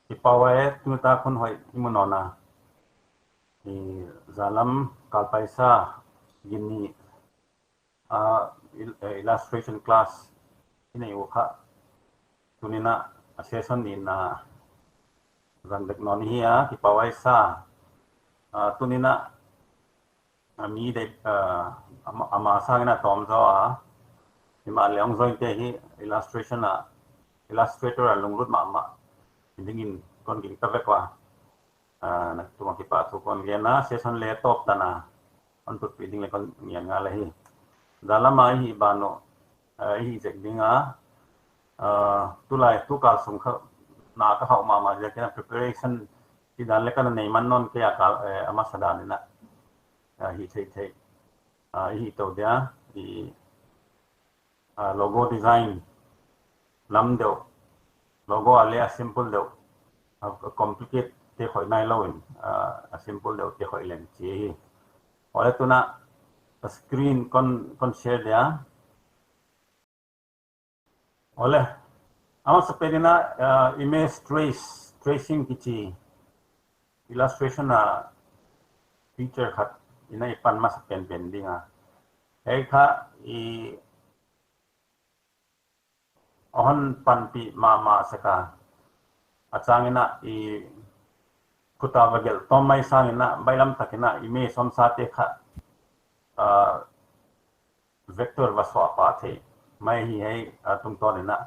Ipawai tu ta kon hoi imunona i zalam kalpaisa gini illustration class ini ukha tunina session in zandek noni hiya ipawai sa tunina mi de ama sangina tom zo ima leong zo te hi illustration illustrator lungrut ma dingin kon ging tabekwa nagtumang kipa tu kon gena session laptop tana on tut piding le kon ngian nga lahi dalam hi bano hi jek dinga tulai tu kal sung kha na ka hau ma ja kena preparation ti dan le kan nei man non ke akal ama sadan na hi thei hi to dia di logo design lam deu logo ale simple deu complicated te khoi nai lawin simple deu te khoi len chi ole tuna screen kon share dia ole ama sapedina image tracing kichi illustration feature khat ina ipan mas pen dinga ei kha I ohon panpi ma saka achangina I kuta bagel tomai sangina bailam takina image som sate kha vector waswa pa the mai hi hei tung to na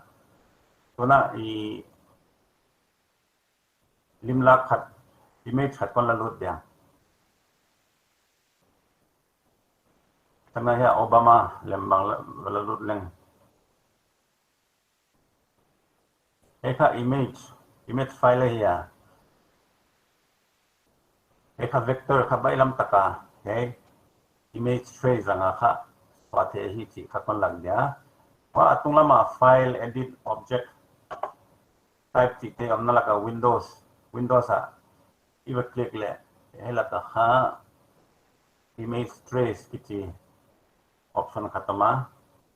tuna I limla khat image khat kon la lut dia tana ya obama lembang la lut leng eka image file hiya eka vector kha bailam taka hei image trace anga kha pathe hi chi kha kon lag dia wa atung lama file edit object type chi te amna laka windows iwa click le hela ka kha image trace kichi option khatama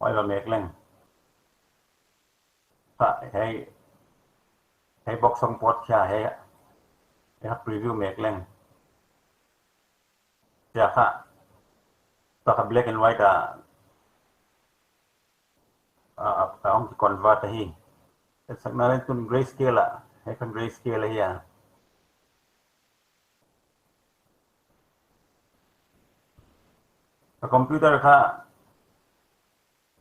wa mek leng kha hei box song pot kha hei preview mek leng ja kha ta black and white ông convert hi sakna len tun grayscale hay kan grayscale hiya computer kha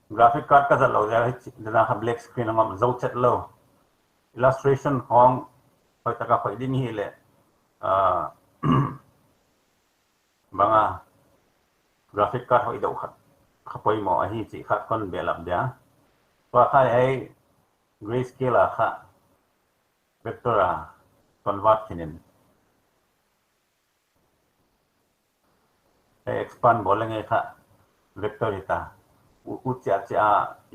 graphic card ka lo ja dana kha black screen ngam zo chat lo illustration hong hoi taka khoi din hi le banga graphic card hoi do khat khapoi mo hi chi khat kon belap dia wa khai ai grayscale kha vector convert kinin expand bolenge kha vector ita cha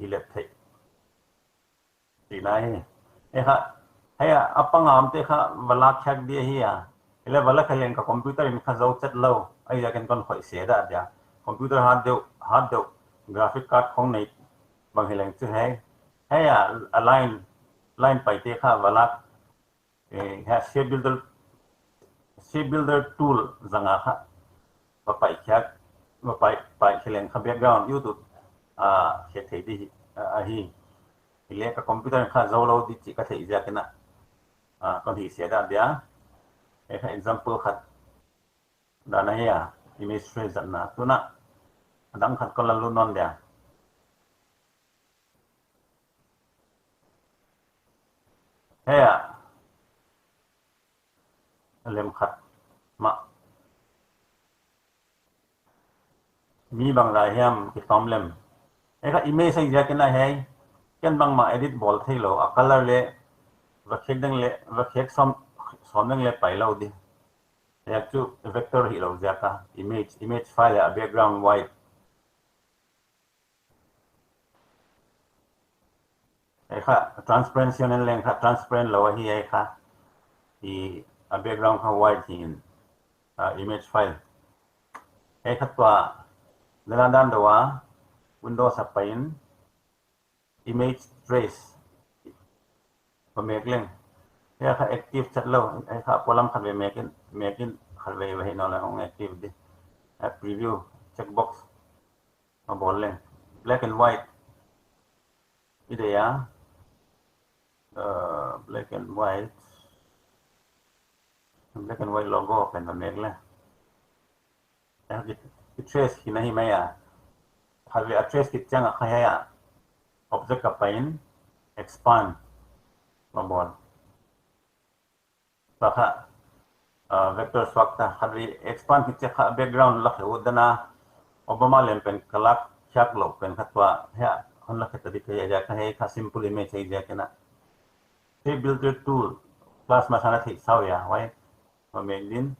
ilep thei tinai kha haya apangam te kha wala khak dia hiya ele wala khalen ka computer in kha zo chat lo ai ya kan kon khoi se da dia computer hard deu graphic card khong nei bang heleng chu haya align line pai te kha wala ha shape builder tool zanga kha pa pai khak ma pai heleng kha background youtube he thei di hi ile ka computer kha zo lo di chi ka thei ja kana kon hi se da dia example khat dana ya image trace na tuna dang khat kon la lu non dia heya lem khat ma mi bang la hiam ki tom lem eka image sai ja kana hai ken bang ma edit bol thei lo a color le va khek dang le va khek som dang le pai lo di ya chu vector hi lo ja ka image file a background white eka transparency nen leng kha transparent lo hi eka I a background kha white in image file eka twa dan dawa windows apain image trace pamek leng ya ka active chat lo ai ka polam khat ve making khat ve ve no la ong active di preview checkbox ma bol le black and white ide ya black and white logo pen ma mek le ya ki trace ki nahi mai ya khat ve trace ki chang a kha ya object ka pain expand ma bol pa kha vector swakta khat ve expand ki cha background la khu dana Obama lempen kalak kyak lo pen khatwa ya hon la khata di kaya ja ka he ka simple image ai ja kana he builder tool plus masana thi saw ya wai ma din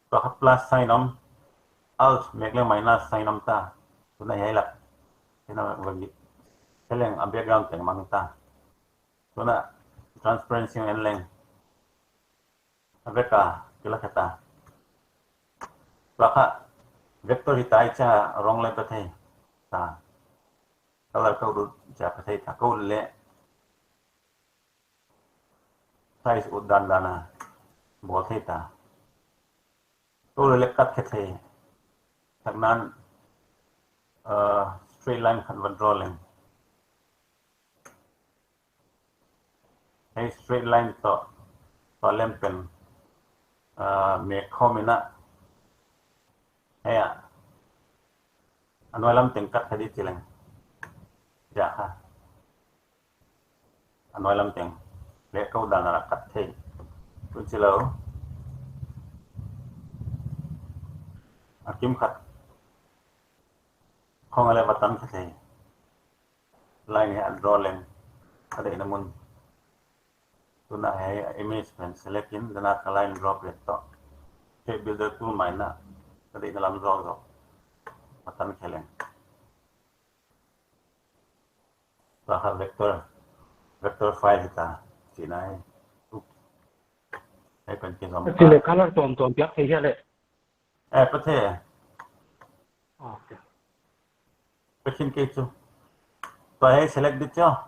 to ka plus sign on alt make le minus sign on ta to na hai la kena wagi seleng a background teng mang ta to na transparency en leng aveka kila khata plaka vector hitai cha rong le pathe ta color code cha pathe ta ko le size udan dana bol the ta ko le kat the thak nan straight line khan van draw len hey straight line to lem pen me khomina hey anoi lam teng kat khadi chileng ja ha anoi lam teng le ko dana kat the tu chilo akim khat khong ale batan the line he draw len ade namun tuna hai image pen select in dana line drop it to shape builder tool maina ade dalam draw do batan khelen bahar vector file kita china hai pen ke som thì là color tồn biết thì hiện lệ pathe ok pechin ke chu to hai select dit cho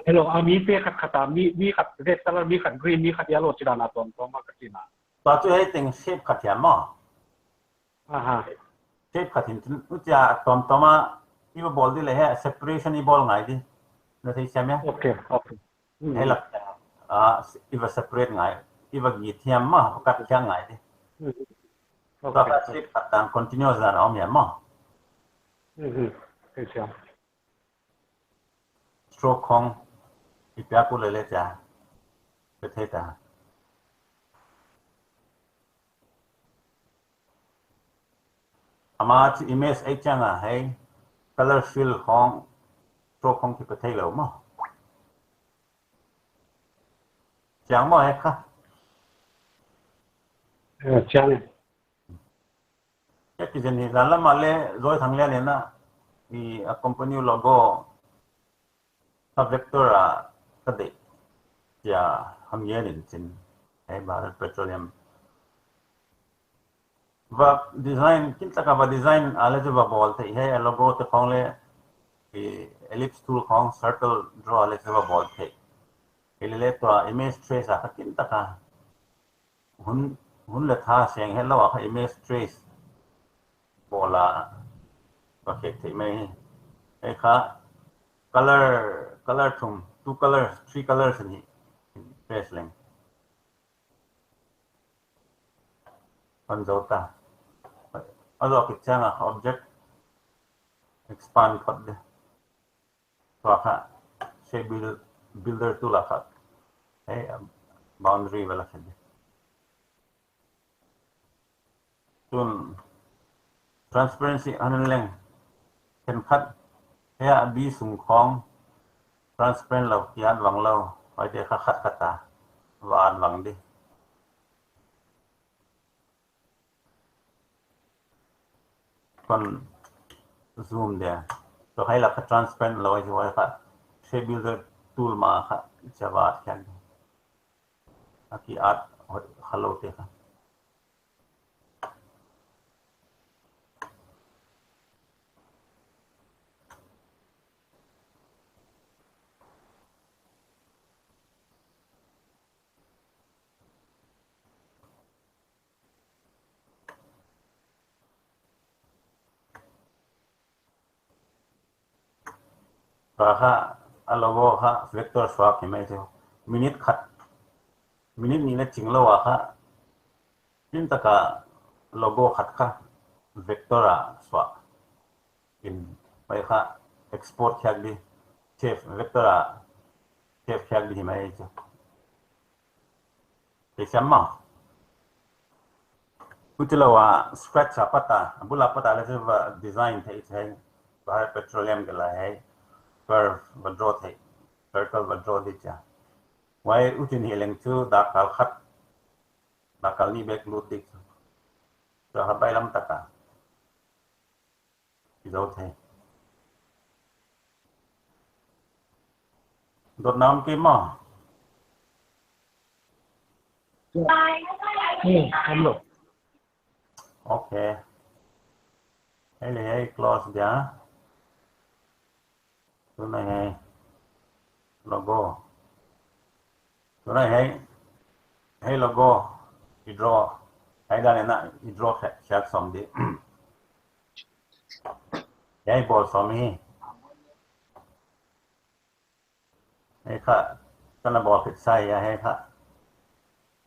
hello mi pe khát khát mi khát red color mi khát green mi khát yellow chỉ là na tồn mà cái gì na to chu hai teng shape khat ya mo ha shape khat hin tu cha tom ma iba bol di le hai separation i bol ngai di na thei chamya ok ok hai lak iba separate ngai iba gi thiam ma kat kya ngai di ok to ka shape khat tan continuous na om ya mo cái gì stroke khong ipya ko le cha pathe ta ama chi image ai changa hai color fill khong stroke khong ki pathe lo mo chang mo hai kha chăng ya ki jeni dala male roi thang le ne na i company logo vector ka de ya ham ye din chin hai Bharat Petroleum va design kin taka va design ale jo va bol the hai logo te khong le ki ellipse tool khong circle draw ale jo va bol the ile to image trace a kin taka hun le tha seng he lo a image trace bola va ke the mai ai kha color thum two colors three colors ni trace leng kon jota alo ki changa object expand khat de to kha shape builder tool a kha hey boundary wala kha de tun transparency anan leng ken khat he bi sung khong transparent lo kian wang lo ai de kha khat khata wan wang di kon zoom de to hai la transparent lo ai wa kha shape builder tool ma kha jawat khan aki art hello te kha ตัวข้าโลโก้ข้าเวกเตอร์สวาเห็นไหมเจ้ามินิทขัดมินิทนี้นะจริงแล้วว่าข้ายิ่งตะกาโลโก้ขัดข้าเวกเตอร์สวาอินไปข้าเอ็กซ์พอร์ตแค่ดีเชฟเวกเตอร์เชฟแค่ดีเห็นไหมเจ้าเดี๋ยวมาพูดถึงว่าสเปรดชาปตาบุลาปตาเลยคือว่าดีไซน์ที่ใช้บาร์เปโตรเลียมกันเลย curve วัดโรดให้ circle วัดโรดดิจ้าไว้อุทินเฮลังชูดักขัลขัดดักขัลนี่เบกลูดิจะหับไปลำตะกาที่โรดให้โดดน้ำกี่หม้อ hello โอเคให้เลยให้ close เดี๋ยวตัวไหนให้โลโก้ตัวไหนให้โลโก้อีดรอให้ได้เนี่ยนะอีดรอแค่สองดีให้บอลสองนี้ให้ข้าตอนนั้นบอลผิดใส่ให้ข้า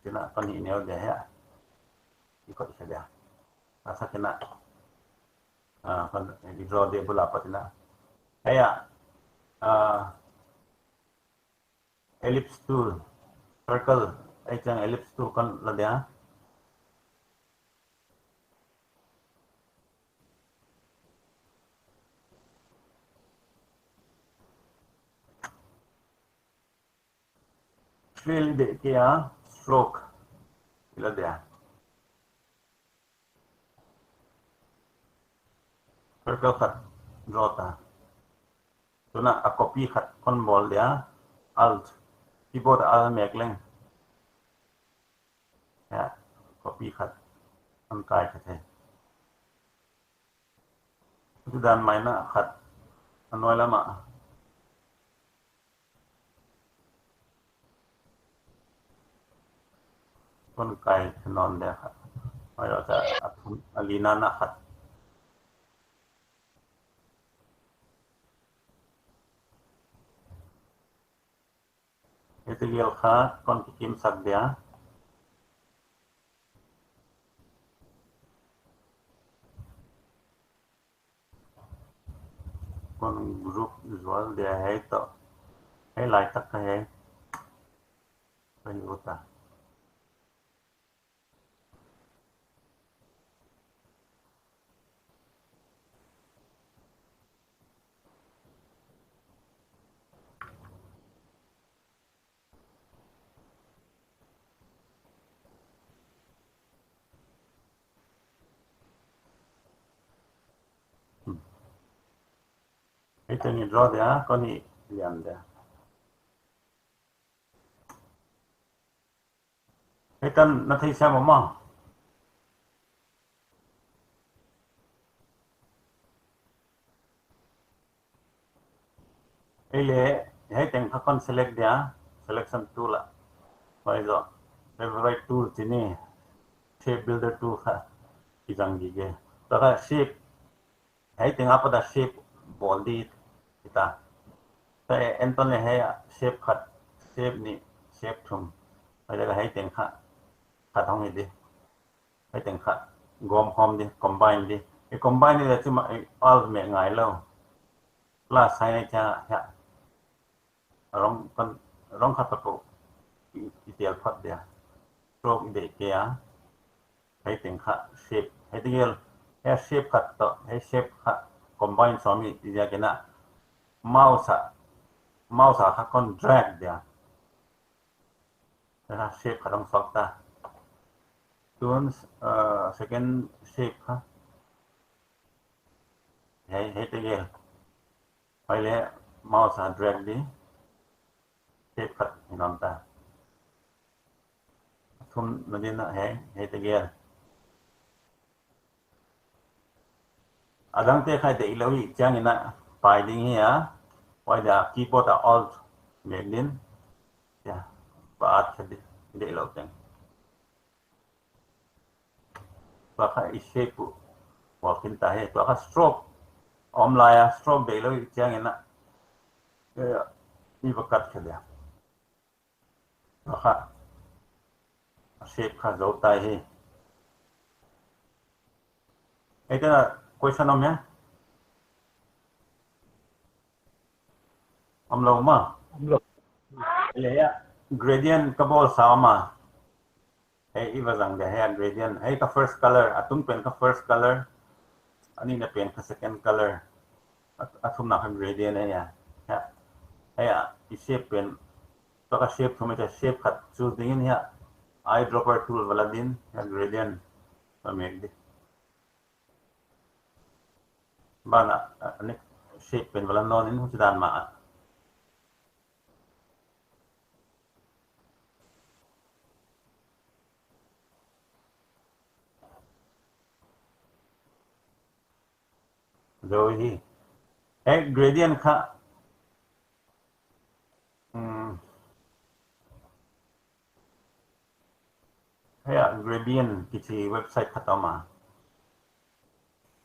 ทีน่ะตอนนี้เนี่ยเดี๋ยวให้อีกคนอีกเดียวmasa kena kan di draw dia bola apa tina kayak ellipse tool circle yang ellipse tool kan lah dia fill dia stroke lah dia circle cut draw ta tu nak a copy cut kon bol dia alt keyboard alt mek leng ya copy cut an kai ka the tu dan mai na cut anoi lama kon kai non dia cut ai ra ta alina na cut itu dia kah kon kikim sak dia kon group visual dia hai to hai lại tak hai pani hota itu ni draw dia kon ni lian dia itu nanti saya mau ele hai teng kon select dia selection tool lah paizo favorite tool sini shape builder tool kah kijang gige taka shape hai teng apa dah shape body kitaแต่เอ็นต้นเลยให้เชฟขัดเชฟนี่เชฟทุ่มไปแล้วก็ให้เต็งขัดท้องนี่ดิให้เต็งขัดรวมหอมดิคอมไบน์ดิไอ้คอมไบน์นี่แหละที่มาไอ้ออลเมกไงแล้วลาใช้ในจะร้องขัดประตูอีเดียลพัดเดียโรคอีเด็กเกียให้เต็งขัดเชฟให้เดียลให้เชฟขัดต่อให้เชฟขัดคอมไบน์สองนี่อีเดียกันนะmouse akan drag dia nah shape kadang fakta tuan second shape ha hai tegel pale mouse drag di shape kat inanta thum nadina hai tegel adang te khai te ilawi changina pai ding ya why the keyboard are alt magnin ya baat khadi de lo teng pa kha shape wa kin ta he to kha stroke om la ya stroke de lo chang na นี่ประกาศแค่เดียวนะครับเชฟข้าจะตายให้ไอ้ตัวquestion om ya om lo ma lo ya ya gradient kabol sama hey iwa zang de hey gradient hey ka first color atung pen ka first color ani na pen ka second color atum na ka gradient ya ya hey ya i shape pen to ka shape thumai ta shape khat choose dingin ya eyedropper tool wala din ya gradient pa meg di bana ani shape pen wala non in hudan ma rồi hi hey gradient kha hey gradient kichi website khatama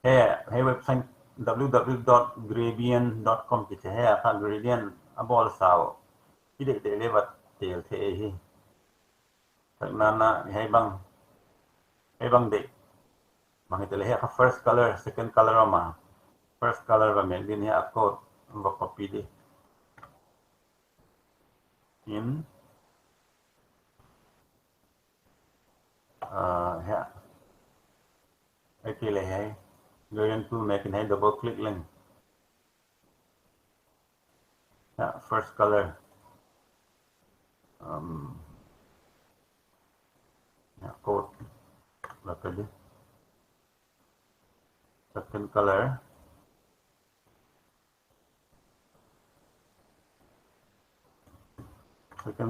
hey website www.gradient.com kichi hey kha gradient abol sao ide de levat tel the hi nana hey bang de bang ite le hey kha first color second color ma first color ba meg din hey code va copy di in hey okay le hey gradient tool make hey double click link yeah first color yeah code like this second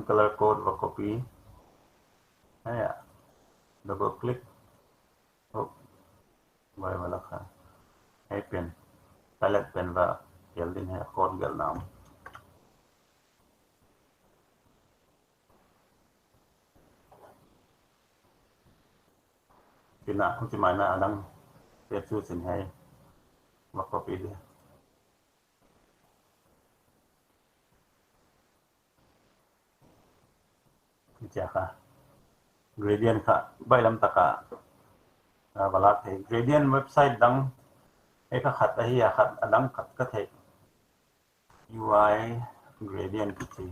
color code và copy yeah double click oh vậy mà là khá hay pen palette pen và kéo lên hay code gần nào thì nào không chỉ mãi là đang tiếp chú xin hay và copy đi chả cả gradient cả bay làm tất cả và là thế gradient website đăng cái khát ấy à khát đăng khát cái thế UI gradient gì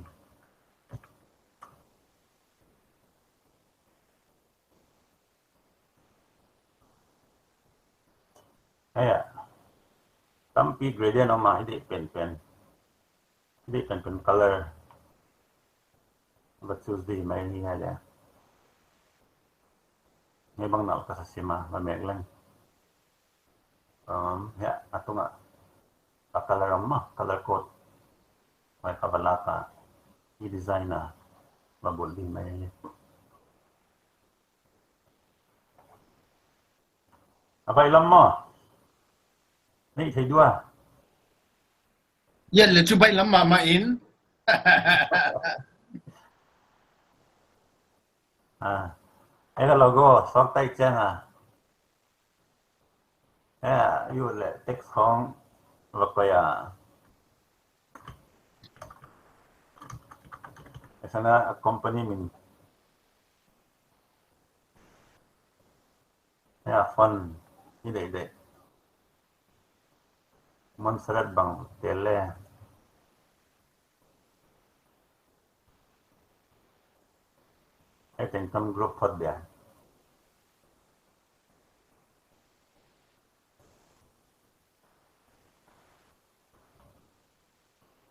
hay à tấm pi gradient nó mà đi pen color và choose đi mấy như này đấy ngay bằng nào cái sima và mẹ lên ya atau nggak color mà color code may kabalata i-designer mabul din may apa ilam mo ni thấy dua Yan le chubay lam mamain. cái logo song tay chân yêu là text không và coi sana company mình fund như vậy Montserrat bằng tele thành công group thật đẹp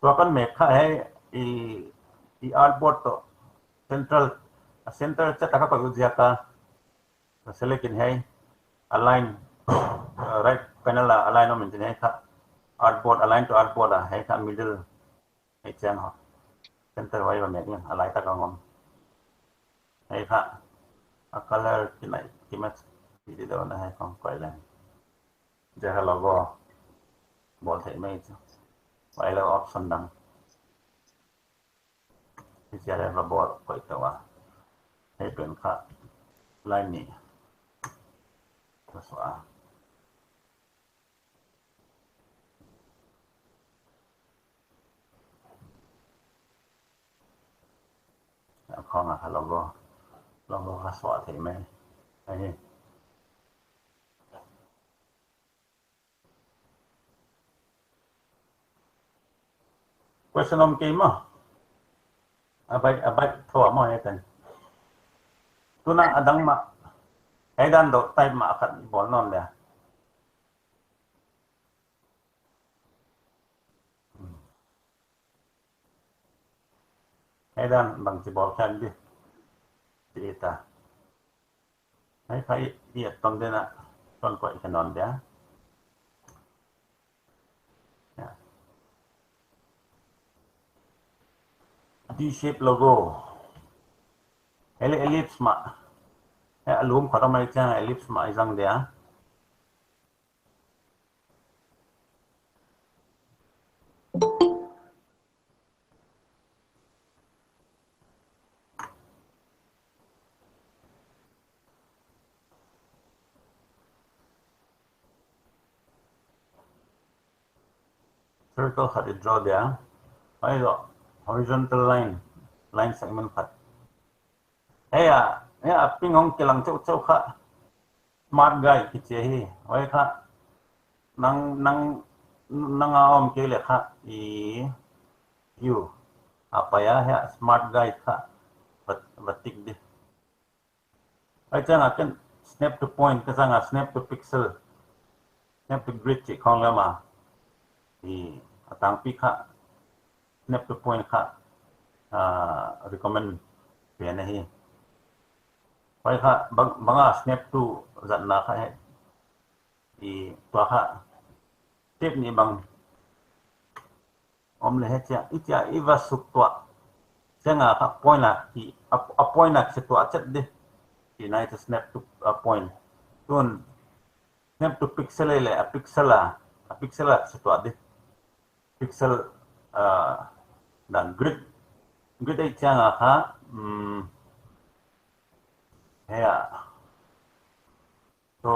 तो अपन मेखा है i artboard to center cha taka pag ka select in hai align right panel align no min hai ka artboard align to artboard hai ka middle hai chang ho center wai ba mek align ta ka ngom hai ka color kinai kimat di do na hai kong koi lang ja logo bol thai mai chu wai lo option dangที่จะได้ระบบปล่อยตัวให้เป็นค่าไล่นี้ตัวสว่า khong à logo ha so thei mai ai question om ke ma abai tho ma ai tan tuna adang ma ai dan do tai ma khat bol non le ai dan bang si bol khan di ta ai phải diet ton de na ton ko ikanon dia D shape logo ellipse ma alum kho mai chang ellipse ma jang dia circle khat draw dia ai do horizontal line segment khat ping hong kilang chau kha smart guy ki che hi oi kha nang om ke le kha i you apa ya smart guy kha batik di ai chang akan snap to point ka chang snap to pixel snap to grid chi khong la ma i atang pi kha snap to point kha recommend pe na hi oi kha banga snap to zan na kha hai i to kha tip ni bang om le cha icha iwa suk to changa kha point la ki a point na se to chat de ki nai to snap to a point tun snap to pixel le a pixel se to de pixel dan grid ai changa kha so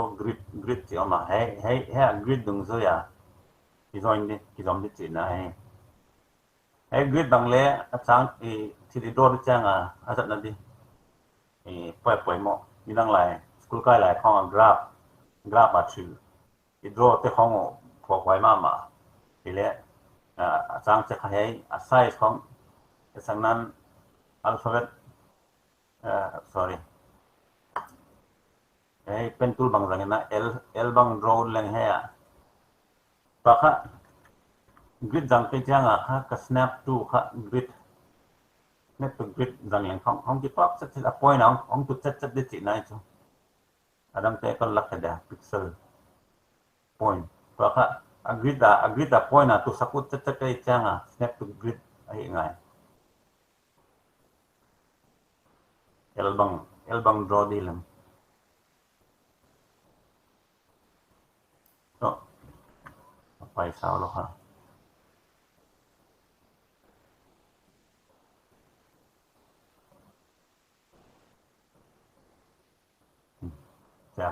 grid chi ma grid dung so ya ki join de chi na grid bang le achang i thi do chang a zat na di poi mo ni nang lai school kai lai khong graph a chu i draw te khong pho poi ma ti le achang che kha a size khong sang nan alphabet sorry pen tool bang rang na l bang draw leng pa kha grid jang pe chang kha ka snap to kha grid snap to grid jang leng khong ki pop chat a point ong tu chat de chi nai chu adam te kon lak da pixel point pa kha a grid a point tu sakut chat pe chang snap to grid ai ngai l bang draw di lam so pai sao lo ha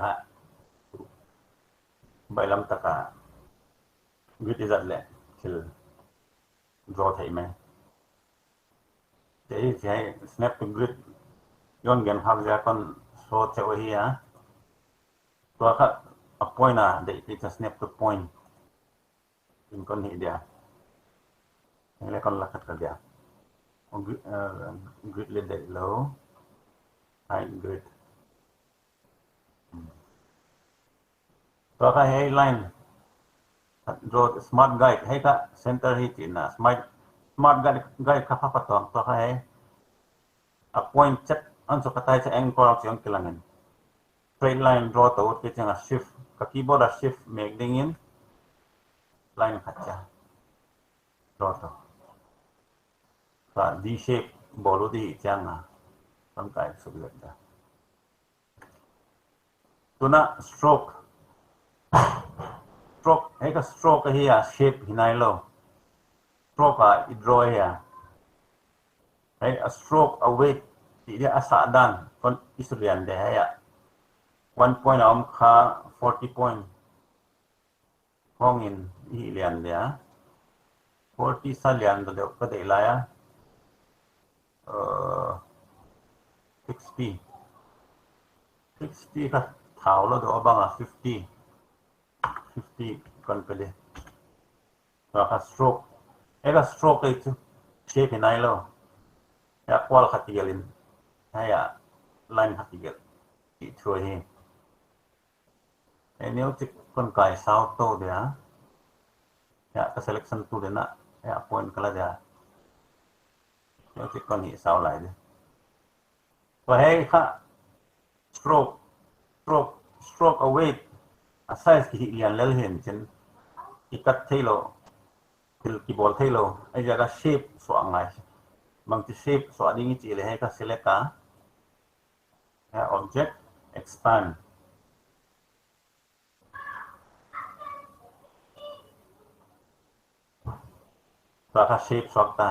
ha bai lam taka grid izat le thil draw thai mai che snap to grid yon gen hak ja kon so che o hi to kha a point de it a snap to point in kon hi dia le kon la khat ka dia grid le de low high grid to kha line draw smart guide ka center hi chi na smart guide kha pha patong to kha a point chat an so katai cha anchor chiang kilangan straight line draw to ke changa shift ka keyboard a shift make ding in line khacha draw to ka d shape bolu di changa tam kai sublet da tuna stroke ka stroke hi shape hinai lo stroke I draw here a stroke away dia asa dan kon isurian de 1 point om kha 40 point hong in hi lian dia 40 sa lian do ka de la 60 ค่ะเท้าแล้วดูบ้างอ่ะ50กันไปเลยแล้วก็ stroke stroke itu shape ini lo ya kual khatigilin ya line khatigil itu ini ucik kon kai sao to dia ya ke selection tu dia nak ya point kala dia ucik kon hi sao lại dia và hey kha stroke stroke away size ki lian lel hen chen ikat thailo til ki bol thailo ai jaga shape so angai bang ti shape so ading chi le he ka select ka ya object expand so ka shape so ta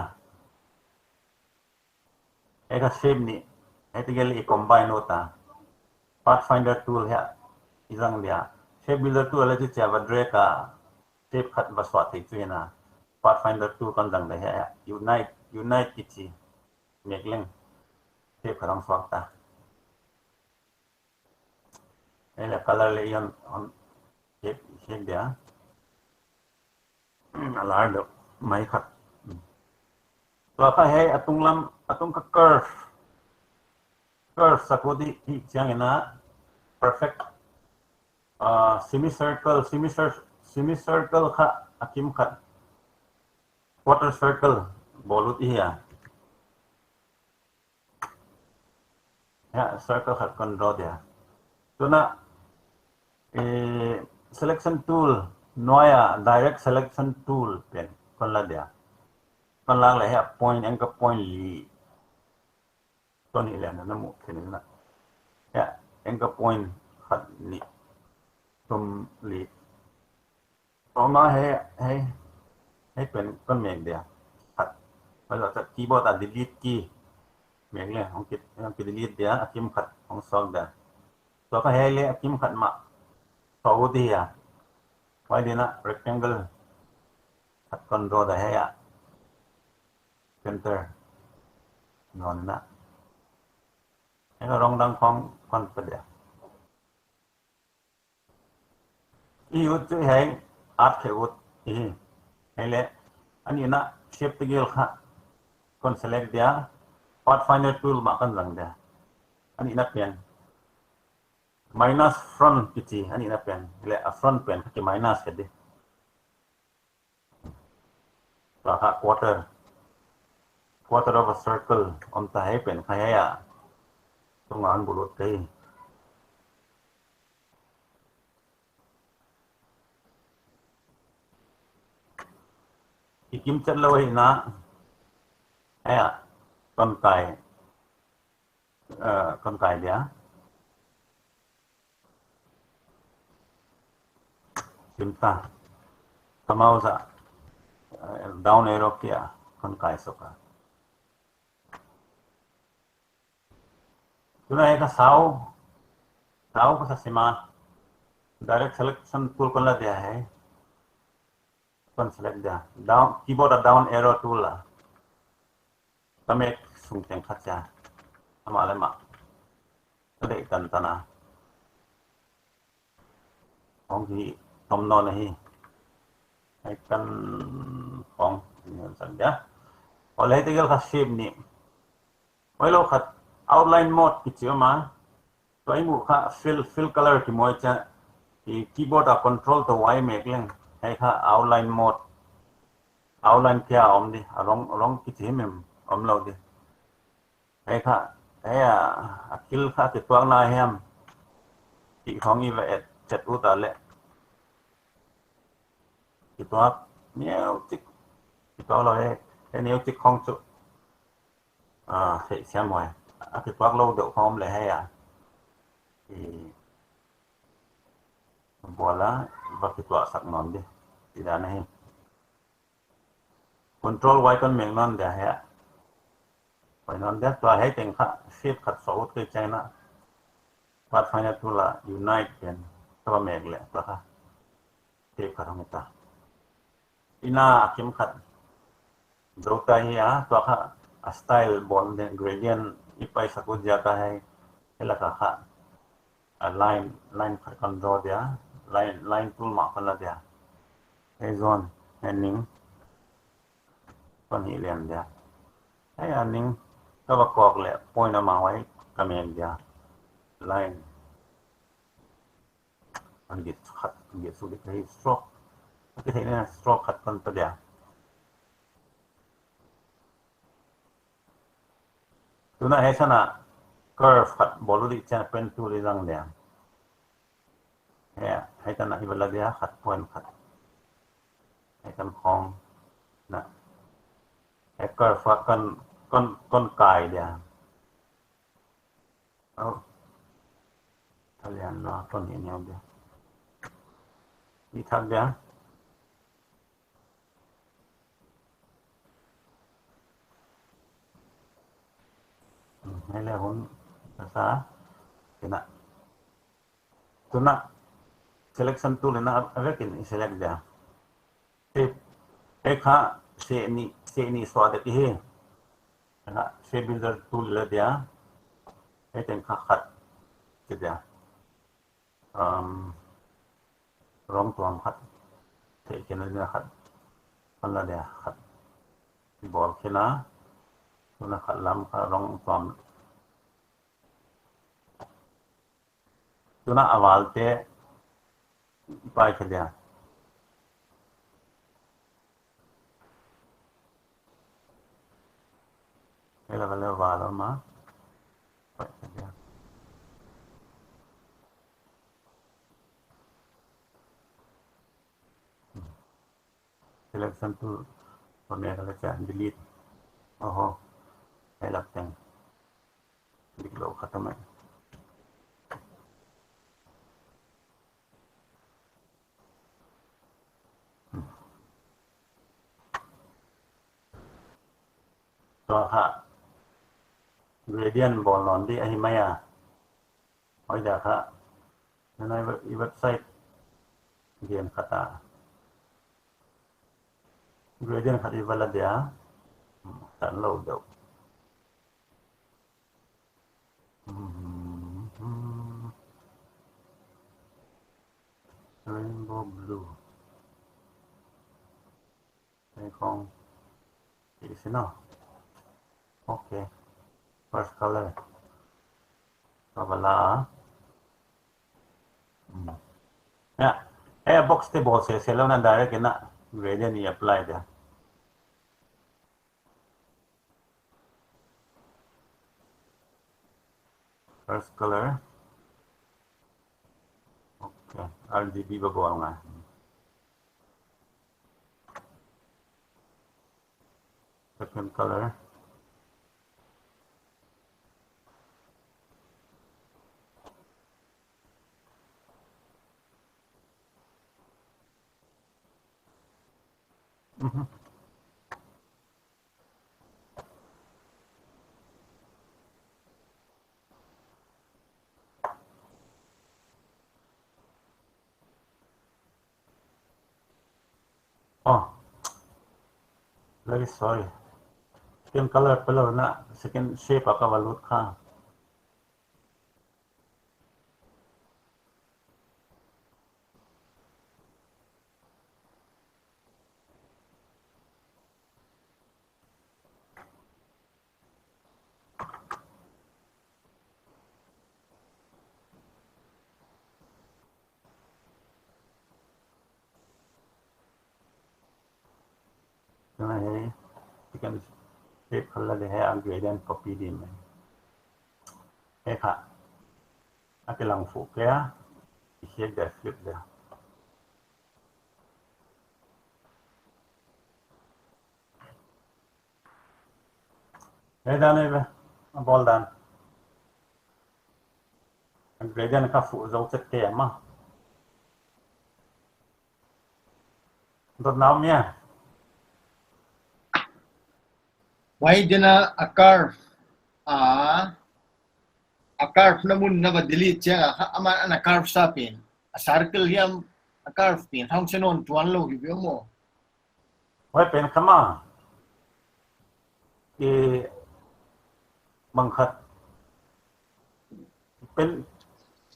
ai ka shape ni ai ti gel i combine hota pathfinder tool ya izang dia shape builder tool la chi chawa drag ka shape khat ba so thei chu na pathfinder tool kan dang le ya unite ki chi mek leng shape kharang so ta ai la color le yon on shape dia alar do mai khatตัวก็ให้อตุงลำอตุงก็ curve สักวันที่เชียงนะ perfect semicircle ค่ะอากิมค่ะ quarter circle บอลลูที่อ่ะcircle ค่ะกันรอเดียตัวน่ะselection tool น้อยdirect selection tool เป็นคนละเดียคนละเลยฮะ point อันก็ point ลีตัวนี้แหละนะมุกทีนี้นะอันก็ point ขัดนี่ตรงลีออกมาให้เป็นก้อนเมฆเดียวขัดเราจะคีย์บอร์ดdelete คีย์เมฆเลยของกิจ delete เดียวอากิมขัดของซองเดียวตัวก็ให้เลยอากิมขัดมาสองดีอ่ะไว้ดีนะ rectangle ขัดคอนโทรลได้ให้center นอนนะให้เราลองดังของคอนไปเดียวอีอุดจะให้อาร์ตเขอุดให้เละอันนี้นะเชฟติเกลค่ะคน select เดียว pathfinder tool มากันหลังเดียวอันนี้นะเปลี่ยน minus front กิจอันนี้นะเปลี่ยนเละ front เปลี่ยนคือ minus กันดิราคา quarter of a circle อมตาให้เป็นใครตรงนั้นบุรุษได้อีกกิมจัดเลยนะคนไก่เดียวกิมตาทำเอาซะ down arrow เกียคนไก่สุกตัวนี้ก็เสาก็สักสิมา direct selection tool คนละเดียวให้คน select เดียว down keyboard down arrow tool ละทำให้สุ่มเสียงขัดใจทำอะไรมาก็ได้กันตนะของที่ทำนอนให้กันของสัญญาพอเลยที่เราขัด shape นี่ไว้เราขัดoutline mode กิจวัตรมาตัวไอ้หมู่ค่ะ fill color ที่มวยจะที่ keyboard control ตัวไว้เมกเล่งให้ค่ะ outline mode outline แค่อมดิร้องกิจให้มันอมเราดิให้ค่ะคิลค่ะติดตัวหน้าแฮมที่ของอีเวนต์จัดอุตาเละติดตัวเนี่ยจิกติดตัวเราให้เนี่ยจิกของจุเสียมวยติดตัวเราเดือดพร้อมเลยให้บัวละวัดติดตัวสักนอนดิติดอะไรให้ control ไว้ก้นเมียงนอนเดี๋ยวให้ไปนอนเดี๋ยวตัวให้เต็งค่ะเสียบขัดโซ่เคยใจนะวัดไฟเนี่ยตัวละ unite เป็นตัวเมฆเลยตัวค่ะเสียบขัดทางตาอีน่าเข้มขัดดูใจเหี้ยตัวค่ะ style bond gradient ipai sakut dia kahai elaka kha line khat kan draw dia line tool ma khala dia e zone ending kon hi lian dia ai ending ka ba kok le point ma wai kamen dia line an git khat git su dik hi stroke cái thế này stroke khat kon ta dia tuna he sana curve khat bolu di chan pen tu ri rang dia he hai ta na hi bala dia khat point khat hai kan khong na he curve fa con cài dia au thalian lo con ni nhau dia đi thang dia hay là hun sa kena tuna selection tool na avekin select dia te kha se ni swadat hi na se builder tool la dia e ten kha khat ke dia rong tuam khat te kena dia khat pala dia khat bol kena tuna khat lam kha rong tuam tuna awal te pai ke dia ela vale valo ma pai ke dia selection tool còn này là chọn delete hay lập thành bị lộ khát mạnh cho hạ gradient ball lon đi ai mày à hỏi đã hạ nên nói website game kata gradient khát đi vào dia tận lâu đâu rainbow blue đây không thì thế nào ok first color và là nè e box te box se lo na direct na gradient ni apply dia first color ok RGB ba ko nga second color oh very sorry second color pala na second shape aka valut kha này second shape color de hai gradient copy din mai e kha ake lang fu kya here the flip there dane be ball dan gradient ka fu zo chet ke ma dot now mia why dina a curve a curve namun na delete siya ama ana curve sa pin a circle hiam a curve pin hong senon tuan lo hi mo wai pen kama e bang khat เป็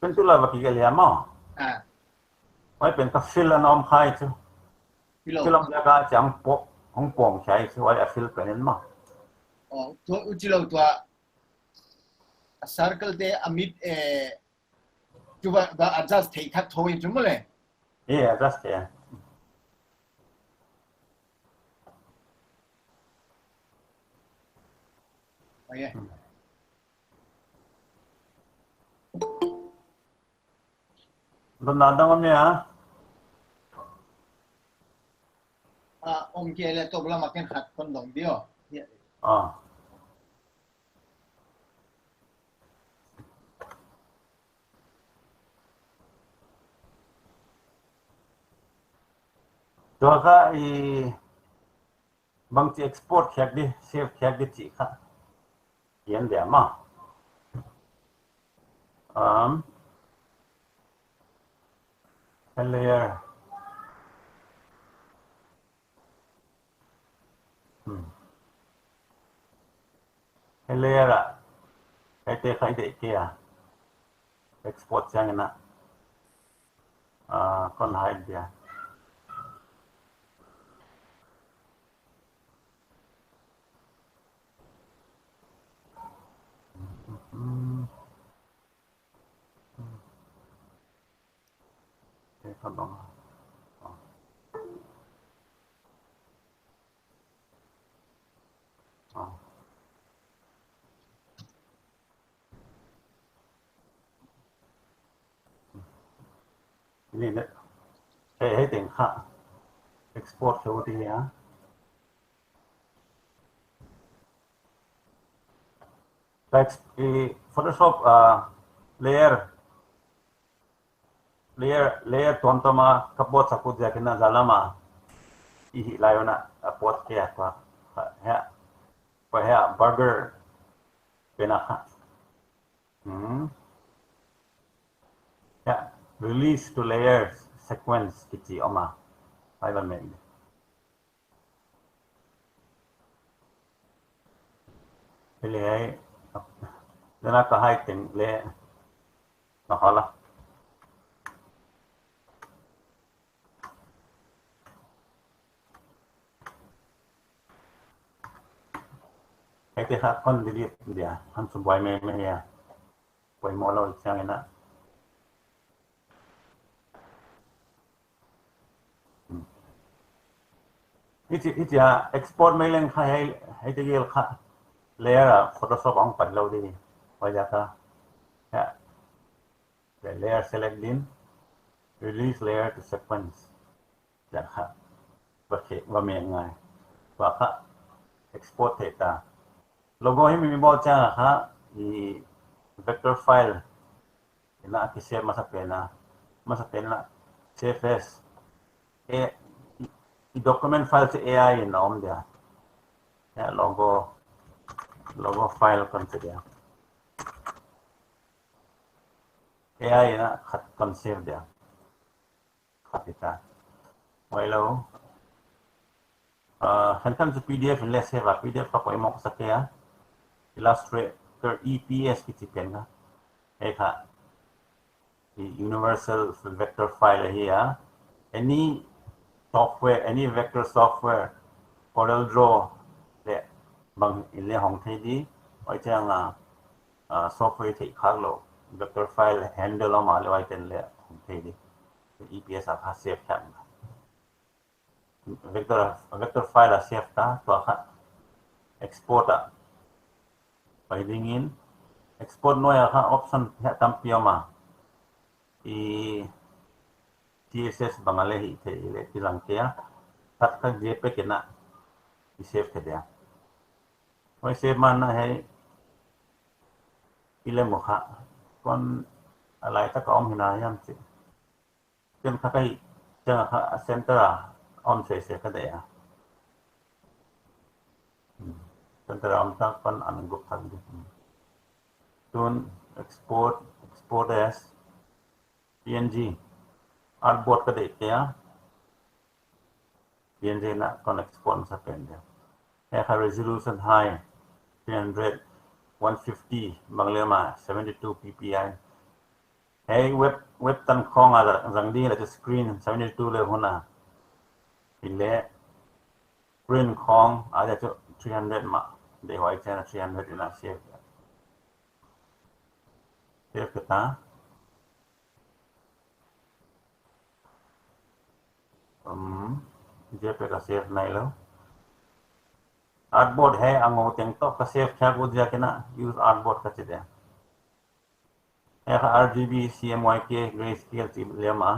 นตุลาบกิเกลียมั้ง ไว้เป็นกับฟิลนอมไข่chứ พี่โล ฟิลนยากาจังปกของปองใช้chứ ไว้ฟิลเป็นนั่นมั้ง อ๋อตัวอุจิโลตัว circle เตอมิดจุบะ adjust เทคัดโทยจุ่มเลย Yeah, just yeah. โอเค Doon nadang niya. องค์เกลตัวเรามาเก็นขัดคนดงเดียว Ah. Doon ka bang ti export kaya di save kaya di ti ka. Yan dia ma. Layer. Layer cái tê khai để kia export chẳng na con hai dia cái con đóนี่เนี่ยให้เต็งค่ะ export เท่าที่เนี้ย like Photoshop layer ตัวนั้นมาขับบทสักพูดจากนั้นจะละมาอีไลน์น่ะปวดแก่กว่าเฮ้ยไปเฮ้ยเบอร์เกอร์เป็นอะrelease to layers sequence กิจออกมาไปแบบนี้ไปเลยแล้วก็ให้ถึงเลยนะครับล่ะไอ้ที่เขาคนดีๆเดี๋ยวทำสมบูรณ์ไม่เหี้ยไปมอเราอีกอย่างนะที่จะ export ไม่เล่นใครให้จะเกี่ยวกับ layer Photoshop ของปัดเราดีไว้จะค่ะเนี่ย layer select din release layer to sequence จะค่ะว่ามียังไงว่าค่ะ export data โลโก้ให้มีบอกจ้าค่ะอี vector file เห็นนะที่เซฟมาสักเป็นนะ save as document file ที่ AI น้อมเดียวเนี่ยโลโก้ไฟล์กันเดียว AI นะขัดคอนเซปต์เดียวขัดที่ตาไว้แล้วเห็นกันจะ PDF เป็นเลสเซฟPDF ก็ไปมองสักแค่ Illustrator EPS ที่จะเป็นนะเอ้ค่ะ Universal Vector File เฮีย any software any vector software Corel Draw เนี่ยบางอินเล่ของที่ดีไว้จะงซอฟต์แวร์ที่ข้างโลก vector file handle ออกมาเลยไว้เป็นเลยของที่ดี EPS อาจจะเซฟแค่ vector file เซฟต่อตัวค่ะ export ไปดึงอิน export น้อยค่ะ option แค่ตั้งเปียวมาTSS บางอะไรที่หลังเกียร์ทัดกัน JPEG นะที่เซฟแค่เดียวไว้เซฟมันนะให้อิเลมค่ะก่อนอะไรถ้าก็ออมหินาย่ำสิเป็นข้าไปเจอค่ะเซ็นเตอร์ออมเสียก็ได้เซ็นเตอร์ออมตั้งก่อนอันกุบทันดิตุน export as PNG อันบทก็ได้แค่ PNG นะก่อน export สักเป็นเดียวแค่ resolution high 300 150 บางเรื่องมา72 ppi hey web tan khong a zang di la screen 72 le hona ile screen khong a ja 300 ma de hoi chen 300 ina save kita JPEG का save नहीं लो artboard है अंगो तेंग तो का save क्या कुछ जाके ना use artboard का चीज़ है RGB CMYK grayscale चीज़ ले माँ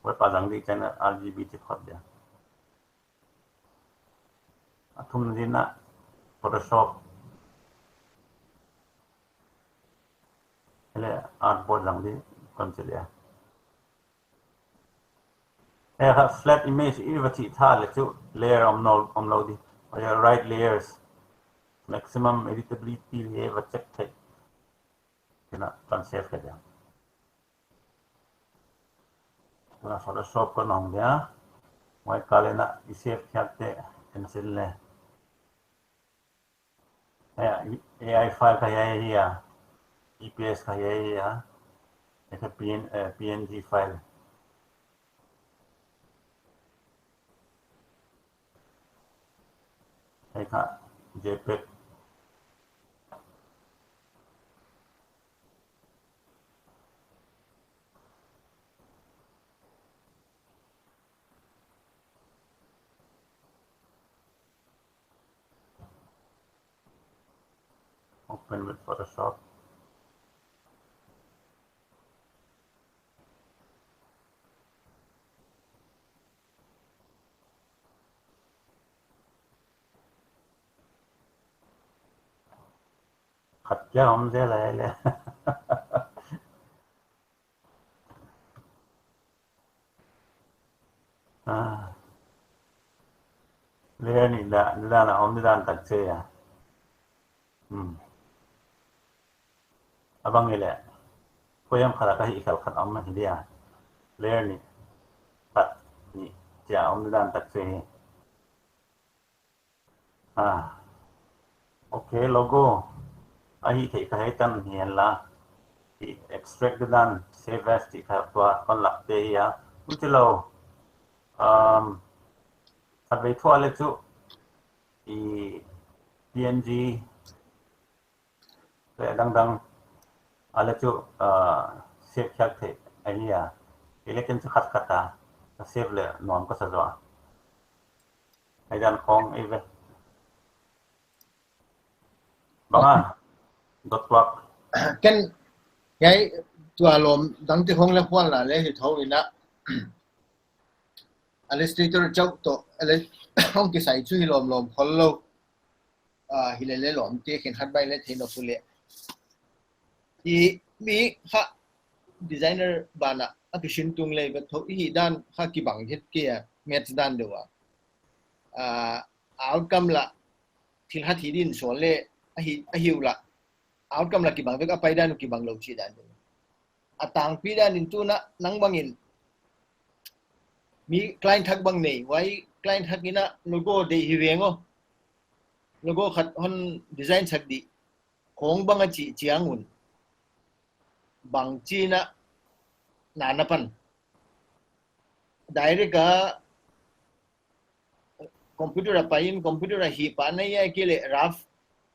वो पाजंग दी चैनल RGB चीज़ खोद दिया तुम जी ना Photoshop ले artboard जंग दी कौन सी लिया flat image इवती था ले चु layer omlo दी और right layers maximum editability ये बच्चे थे ना कौन सेव कर दिया ना Photoshop को नाम दिया वही काले ना इसे क्या ते pencil ले AI file का यही है EPS का यही है एक PNG file एक JPEG open with Photoshop khắt ra không dễ lại layer ni là ông đang tắt xe à abang ni leh ko yam khala ka hi khal khat am ma hidia layer ni tat ni ja ông đang tắt xe okay logo ahi thei ka hetan hian la extract dan save as ti kha tua kon lak te ya utilo thật vậy thua lên chú thì PNG để đăng lên chú save khác thế anh à cái lấy cái chú khát khát à save lại nón có sao rồi hay đang không ấy vậy bằng à đột quạt cái tua lom đang tí không là quan là lấy thì thôi nè Illustrator chau to không cái sai chui lom follow hi le lom te khen khat bai le the no pule i mi kha designer bana apishin tung le ba tho hi dan kha ki bang het ke match dan do outcome la thil ha thi din so le a hiu la outcome la ki bang ka pai dan ki bang lo chi dan atang pi dan in tu na nang bangin mi client thak bang nei wai client thak ina logo de hi wengo logo khat hon design thak di khong bang chi chiangun bang chi na nanapan direct ka computer apain computer hi pa na ya ke le rough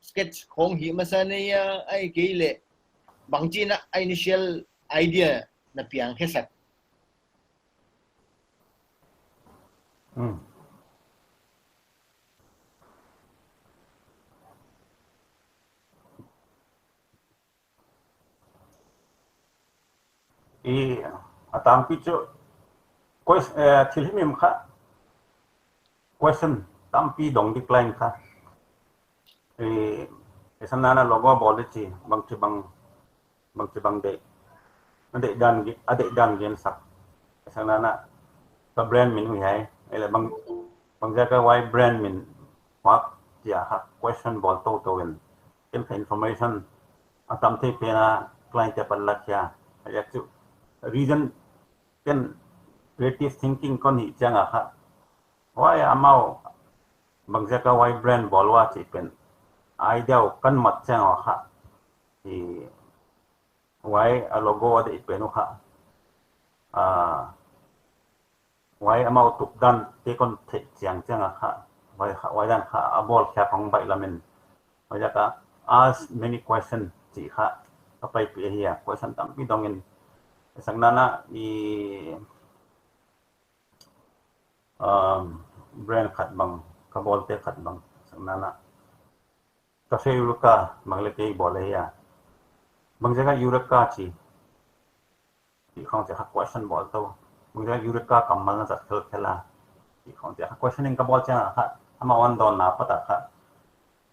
sketch khong hi masa na ya ai ke le bang chi na initial idea na piang hesak atang pichu thilhimim kha question tampi dong decline kha sanana logo bolichi bang de ade dan gen sak sanana ka brand min hui hai ele bang jaga why brand min what ya ha question bol to win information atam the pena client te pallakya ya chu reason can creative thinking kon hi changa kha why amao bang jaga why brand bolwa chi pen idea kan mat changa kha ไว้โลโก้ได้อีกเป็นนุค่ะไว้เอามาตุกดันที่คนเทียงจังอะค่ะไว้ดันค่ะบอลแค่ของใบละมันไว้จะก็ ask many question จีค่ะก็ไปเปลี่ยน question ตั้งพี่ดองเงินสังนั้นนะแบรนด์ขัดบังกับบอลเตะขัดบังสังนั้นนะกาแฟยูรกาบางเล็กบอลเลยอะบางจังยูรกาที่เขาจะหา question บอลตัวบางจังยูรกาคำมันจะเกิดขึ้นละที่เขาจะหา questioning กับบอลจังค่ะทำมาวันดอนนับปัตตาค่ะ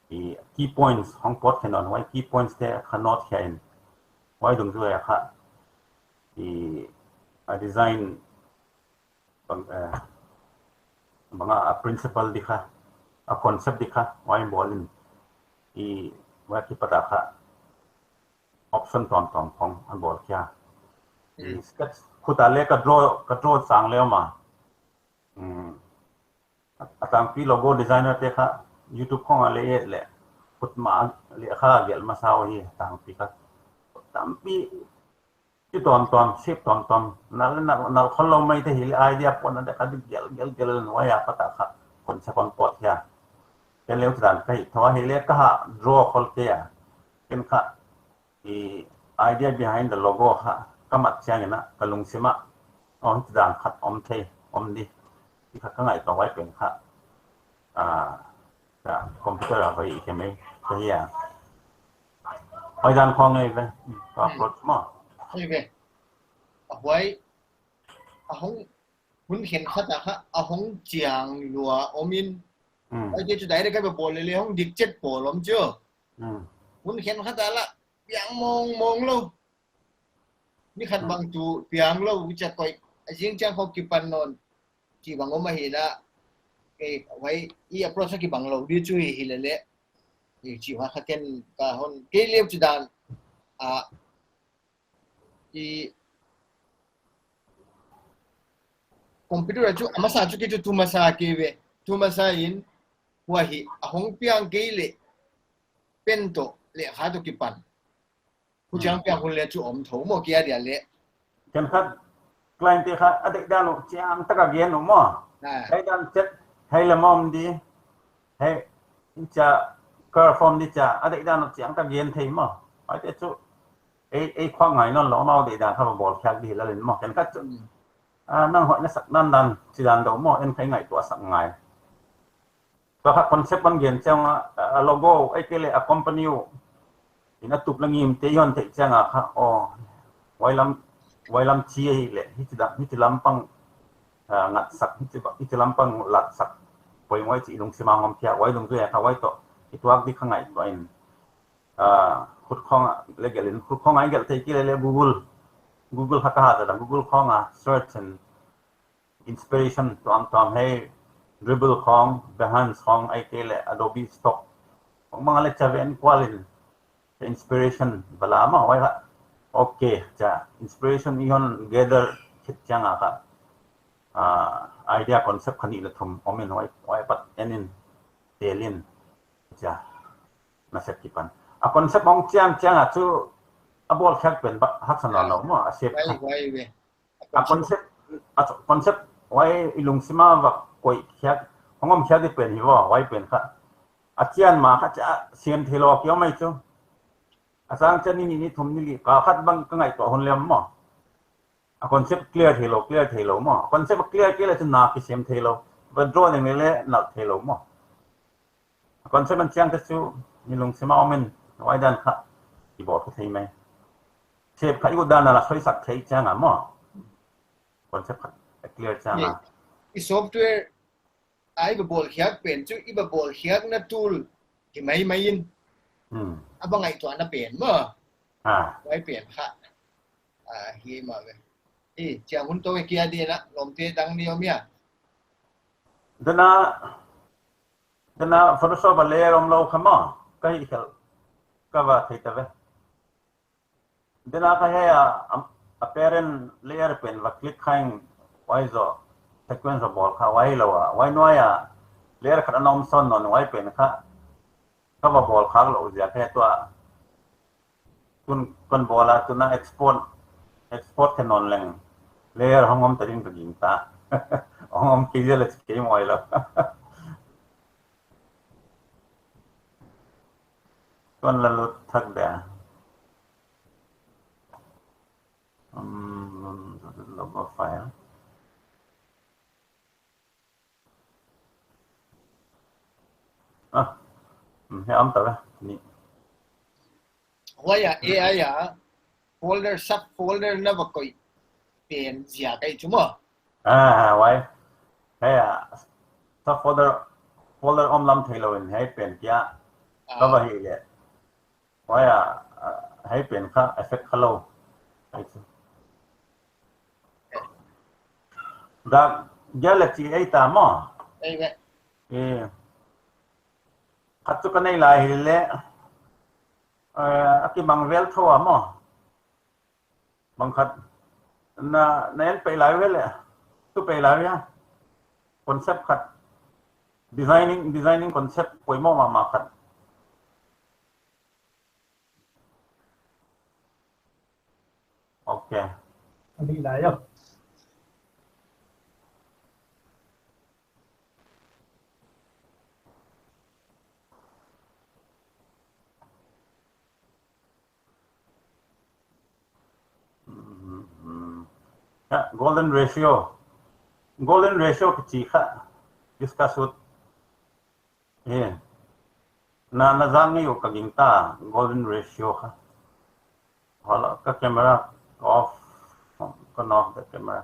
ที่ key points ของพอดแค่นั้นไว้ key points เตะขนาดแค่ไหนไว้ตรงด้วยค่ะที่ design บางprinciple ดีค่ะconcept ดีค่ะไว้บอลที่ไว้ที่ปัตตาค่ะ option ตอนของอันบอลแค่คุณตาเล็กก็draw สั่งแล้วมาตามพี่โลโก้ดีไซเนอร์เตะค่ะ YouTube ของอะไรแหละคุณมาเรียกค่ะเดี๋ยวมาสาวที่ตามพี่ค่ะตามพี่ที่ตอนเชฟตอนนั่นคนเราไม่ได้เห็นไอเดียคนนั้นแต่ก็เดี๋ยวไว้อะปัตตาค่ะคนใช้คนปอดแค่เป็นเรื่องต่างไปถ้าว่าเห็นเล็กก็ draw คนเตะเป็นค่ะidea behind the logo ค่ะก็มัดเชียงนะกระลุงซิมะที่ด่านขัดดีที่ข้างในต้องไว้เป็นค่ะคอมพิวเตอร์เอาไปอีกใช่ไหมใช่ยังไปด้านข้างไงเลยก็ปลดมั้งใช่ไหมเอาไว้เอาของคุณเห็นเขาแต่ฮะเอาของเจียงหลัวอมินไอ้เจ้าจุดไหนได้ก็ไปบอลเลยของดิกเจ็ดบอลล้มเจ้าคุณเห็นเขาแต่ละเปียงมองเรานี่ขัดบางจูเปียงเราจะต่อยไอ้เสียงจ้างเขากี่ปันนอนกี่บางก็มาเห็นละไอ้ไว้อีอัปโรชกี่บางเราดิจุยเห็นเลยอีจีว่าเขาเต้นกับคนเกลียวจุดนั้นอีคอมพิวเตอร์จูอามาสาจูกิจูมาสาเกเวทูมาสาอินว่าฮีอาหงเปียงเกลีเป็นโตเลี้ยขาตัวกี่ปันผู้จ้างเปียงคนเลี้ยจูอมโถโมเกียเดียเลี้ยกันครับกลายเป็นค่ะอดีตด้านจ้างตะกับเย็นหนูมั้งให้ด้านเจ็ดให้ละมอมดีให้จะเกิร์ฟอร์มดีจ้าอดีตด้านจ้างตะเย็นทีมั้งไอ้เจ้าไอ้ความหมายนั่นเราเอาเดียดานเข้ามาบอกแค่ดีแล้วเลยมั้งกันก็นั่งหัวนั่งสักนั่นดันจีดันเดามั้งเอ็นใครไงตัวสักไงก็ถ้าคอนเซ็ปต์บางอย่างเจ้าโลโก้ไอ้เกลี่ยคอมพานีที่นั่นตุบลังยิมเทียนเทียเจ้าค่ะอ๋อไว้ลำชี้เลยที่จะลำปังงัดสักที่จะลำปังหลัดสักไว้จีลงสมาหอมเทียไว้ลงด้วยค่ะไว้ต่อที่ตัวดีข้างในตัวเองขุดข้องเล็กเล่นขุดข้องไอ้เกลี่ยที่เรียกGoogle ฮักฮาแต่ละ Google ข้องsearch and inspiration ตามให้ dribble ข้อง behance ข้องไอ้เกลี่ย Adobe Stock ของบางอะไรจะเป็นกว่าเลยinspiration เวลามาไว้ค่ะโอเคจะ inspiration นี่คน gather คิดจังอะค่ะidea concept คันนี้เลยทุ่มอมินไว้ปัดเอ็นินเทลินจะน่าเสพกันconcept มองจังอะจู่บอลแค่เป็นฮักษณะเรามั้งเสพconcept ไว้ลุงซิมาว่าคุยแค่ของผมแค่ได้เป็นที่ว่าไว้เป็นค่ะอาจารย์มาค่ะจะเสียนเทโลกี่ยวไม่จู่อาจารย์จะนี่ทุ่มนี่ก็ขัดบังก็ไงตัวคนเลี้ยมมั้งconcept clear เทโลมั้งconcept clear จะนักเสียมเทโลวันโดนอย่างนี้เลยนักเทโลมั้งconcept มันเชียงก็จู่นี่ลุงซิมาอมินไว้ดันค่ะที่บอกที่ไหมเชฟขายกูด้านนั้นช่วยสักใช้จังอ่ะมั้งconcept clear จังอ่ะอีซอฟต์แวร์ไอ้แบบบอลเขียกเป็นจู่อีแบบบอลเขียกนั่นทูลที่ไม่ยินบางไงตัวนั้นเปลี่ยนมั้งไว้เปลี่ยนค่ะเฮียมาเลยเจ้าคุณตัวเกียร์ดีนะลมเตะดังเดียวเมียดันน่ะ Photoshop เล่ยเราขมั้งก็อีกก็ว่าที่ตะเวดันน่ะก็ให้apparent layer เป็นว่าคลิกข้างไว้จะ sequence บอลค่ะไว้แล้วไว้น้อยlayer ขนาดน้ำซ้อนนอนไว้เป็นค่ะก็ว่าบอลข้างเราจะแค่ตัว kun bola tu na export kanon leng layer hongom taring begin ta hongom kizel ke moi lo kon lalut thak da logo file he am ta ni Why AI folder subfolder na ba koi pen zia kai chuma wai he sa folder om lam thailo in he pen kya ka ba hi le wai he pen kha effect khalo da galaxy ai ta mo ai ve khát chút cái này là hi le cái bằng vel thua mo bằng khát na nên phải lại với lại tu phải lại ya concept khát designing concept koi mo mà khát ok đi lại rồi golden ratio cái chi khá discuss with na zang ni ka ging ta golden ratio khá hala ka camera off turn off the camera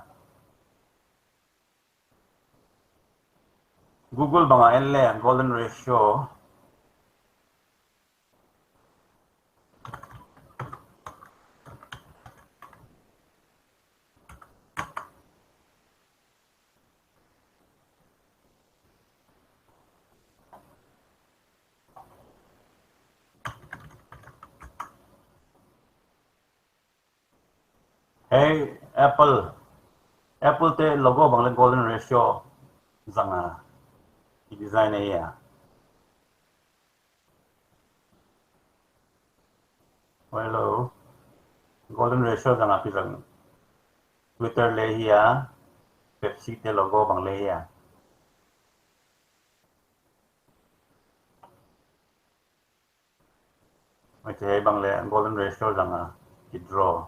Google banga elle golden ratio hey Apple te logo bang golden ratio zanga design này à hello golden ratio zanga pi zang Twitter le hi à Pepsi te logo bang le à mai te bang le golden ratio zanga ki draw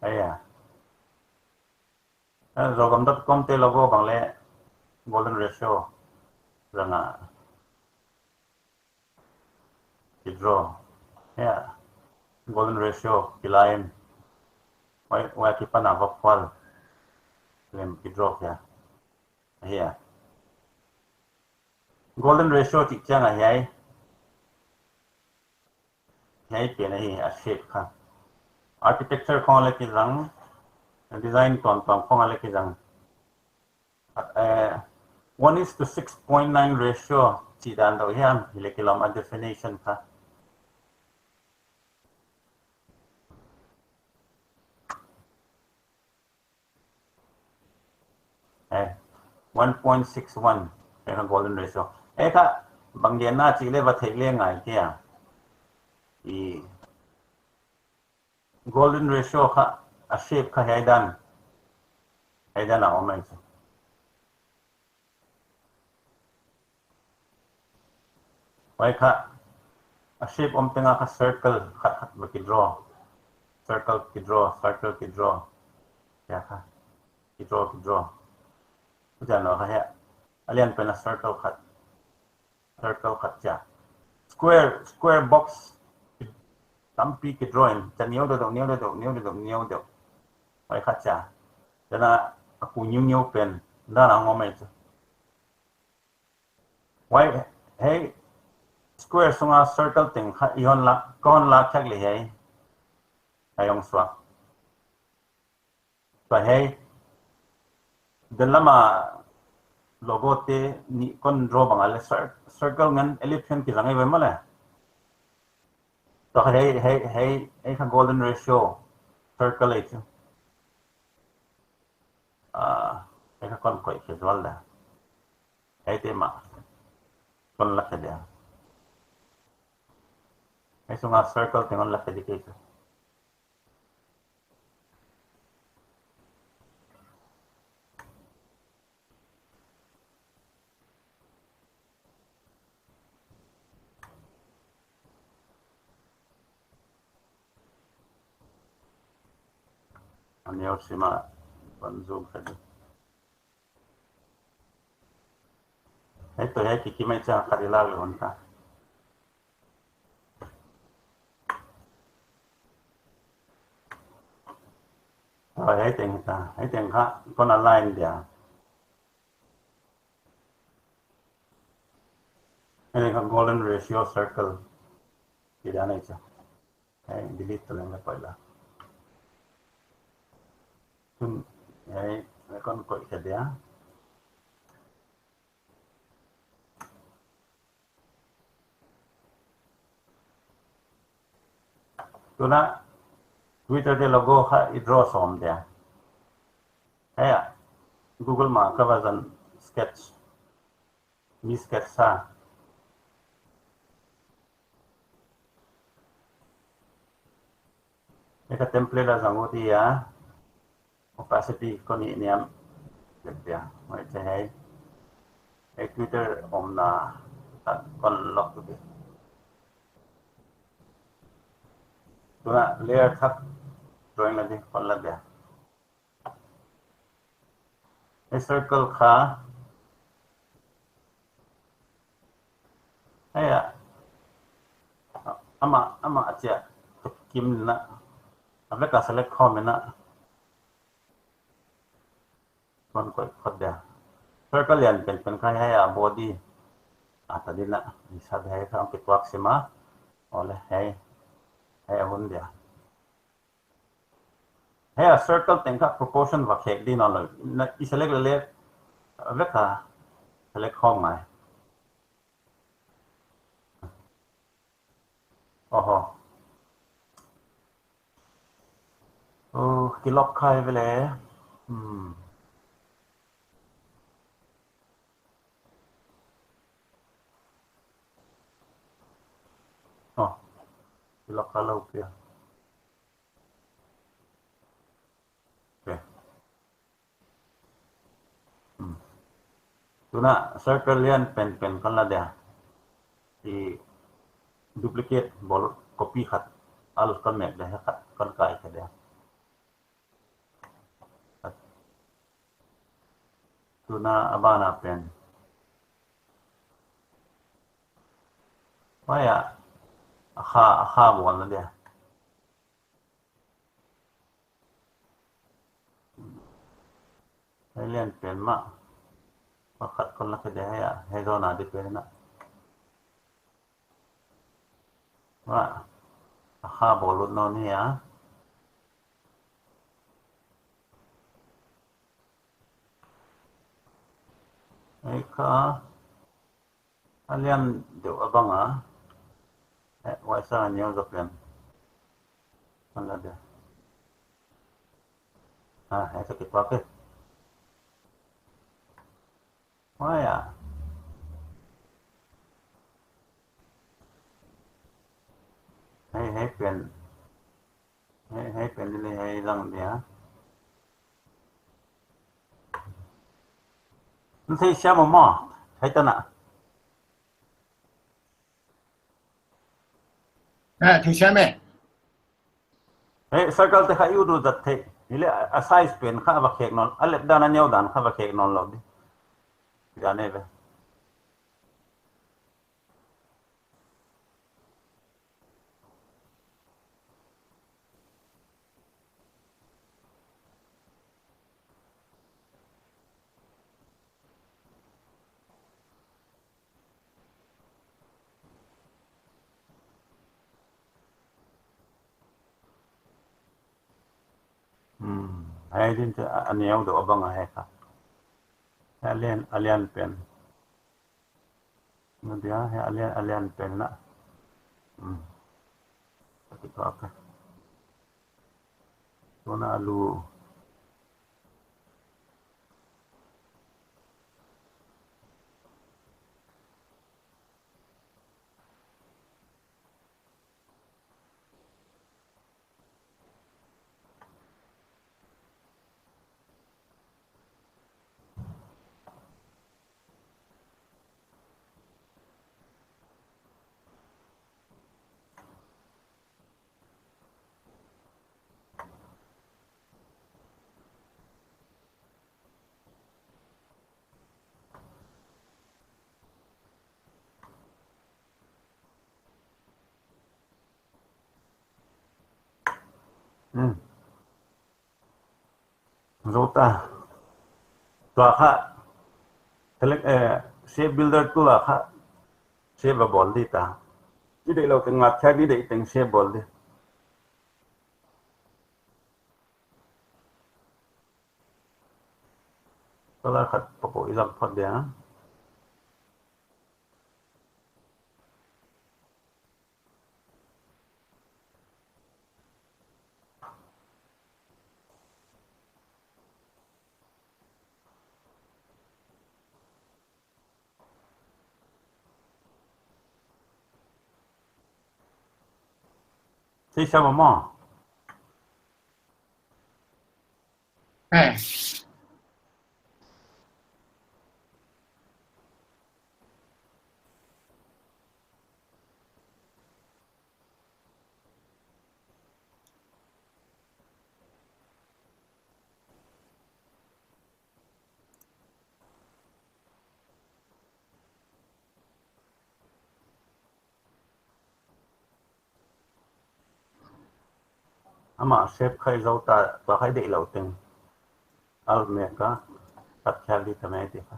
ai à Rogam.com te logo bang le golden ratio zanga ki draw yeah golden ratio ki line wai ki pana vak fal lem ki draw ya here golden ratio ti chang a hai pe na hi a shape kha architecture khong le ki rang design khong le ki rang 1:6.9 ratio chỉ đàn đầu hiam thì là cái lòng definition kha eh 1.61 cái golden ratio kha bằng điện na chỉ le va thei le ngai kia i golden ratio kha a shape kha haidan na omai wai kha a shape tenga kha circle khat ba ki draw circle ki draw ya kha ki draw ja no kha ya alian pena circle khat cha square box tampi ki drawing cha niu do wai kha cha dana aku niu pen dana ngomai chu wai hey square sunga circle ting kha ion la kon la khak le hai ayong swa pa hey dalama logo te ni kon draw bangal circle ngan elephant ki langai we mala to hey kha golden ratio circle ai chu hey kha kon koi ke wal da hey te ma kon la dia ai sunga circle tengon la di ke anyo sima kon zoom kadi ai to ai ki mai cha kadila le honta ai tiếng ha con align dia ini kan golden ratio circle tidak naik cha ai delete tulang la pala tun ai kon ko ka dia tuna Twitter de logo ha draw som dia ai Google ma ka wazan sketch mi sketch sa eka template la zango ti ya opacity ko ni niam dia mai che hai Twitter om na kon lock tu tuna layer thak drawing la di kon la dia a circle kha aya ama acha kim na abla ka select comment na kon ko khod dia circle yan pen khai hai body ata din na isa hai ka ang pitwak sima ole hai hun dia hai circle tengka proportion wa khek din on na i select le abla ka select khom mai oho cái lọc khai về lẽ cái lọc khai lâu kia ok tu na circle lian pen con là dia thì duplicate bol copy khat al con mẹ để khát con cái dia tuna abana pen waya akha bukan na dia alien pen ma pakat kon la kede ya hedo na di pen na wa akha bolut no ni ya eka alien deu abanga wa sa nyo zapen kon la dia hai sakit pakai waya hai pen ini hai lang dia nanti siapa mau hai tanah thì xem mẹ circle te khayu du dat the ile a size pen kha ba khek non alep dana nyaw dan kha ba khek non lo di jane be hai din te aniyaw do abang hai kha alien pen dia hai alien pen na kita apa tuna lu Zota tua kha select shape builder tua kha shape a bol di ta ni dei lo teng ngat kha ni dei teng shape bol di color khat papo izak phot dia si sama mo แหม่ama shape khai zota tua khai dei lo teng al me ka tat khal di ta me ti kha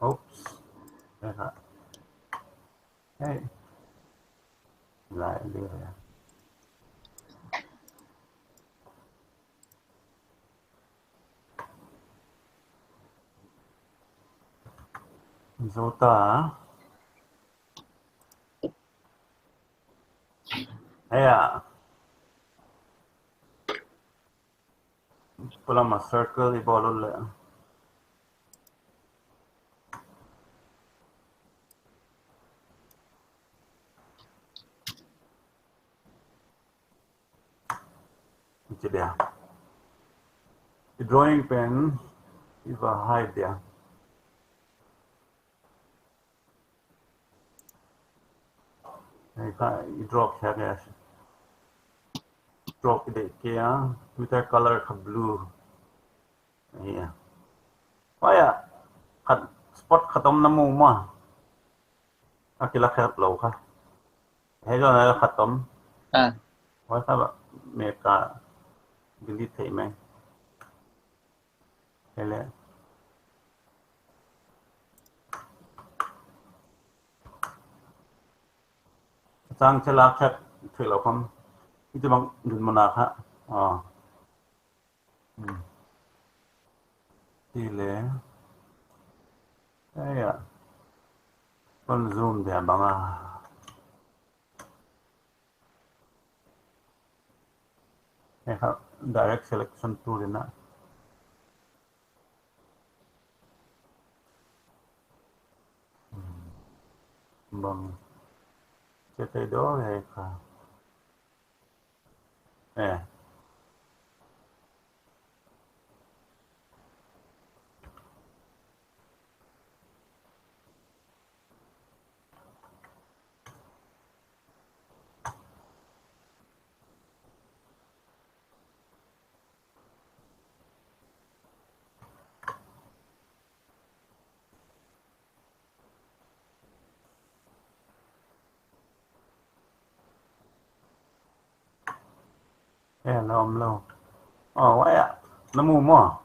oops đây hả hey lại đi rồi zota hey à pula ma circle di bol le itu dia the drawing pen is a hide dia cái drop kha ga drop cái kia with a color of blue yeah waya khat spot khatom namu ma akila khat lo kha he jo na khatom อ่า wa sa ba me ka delete thei mai hele sang chela khat thei lo kham itu bang dun mana kha đi lẽ đây à con zoom thì bằng nàyครับ direct selection tool này nè bằng cái đó này cả nè nó ôm lâu vậy ạ nó mù mò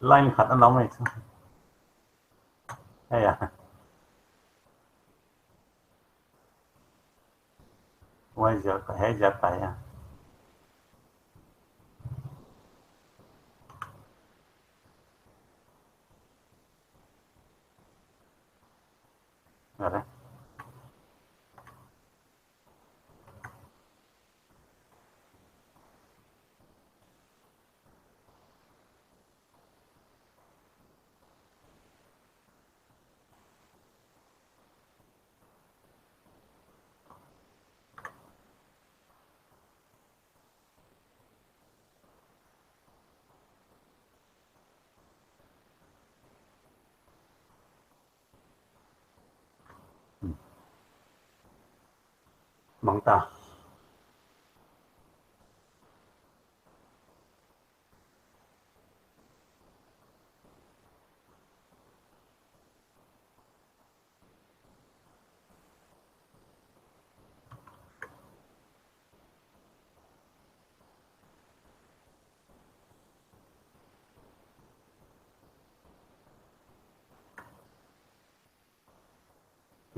line khát nó nóng này hay à quay giờ phải hết giờ phải à rồi đấy bằng ta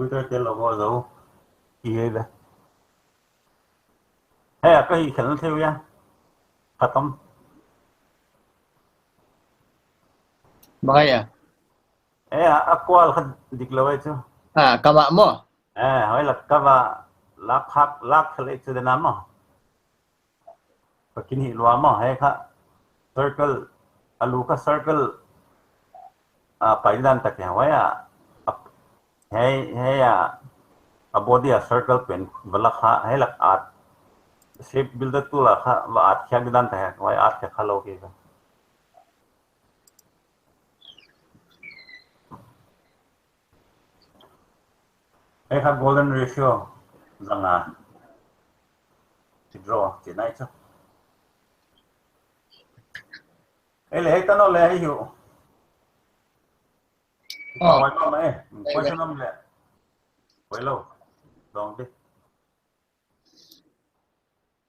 Twitter cái logo dấu ये đấy है cái खेलने थे या खत्म Makanya. aku al khad diklawai tu Kama mo. hai lak kava lak khale tu de nama pakini luar mo hai kha circle alu ka circle paidan tak ya waya hai ya body a circle pen wala kha hai lak art shape builder tu la kha wa art kya dan ta hai waya art kya khalo ke ka hai kha golden ratio zanga draw chỉ này chứ ấy lấy tao nó lấy hiểu hỏi mà mày quay cho nó mẹ quay lâu đòn đi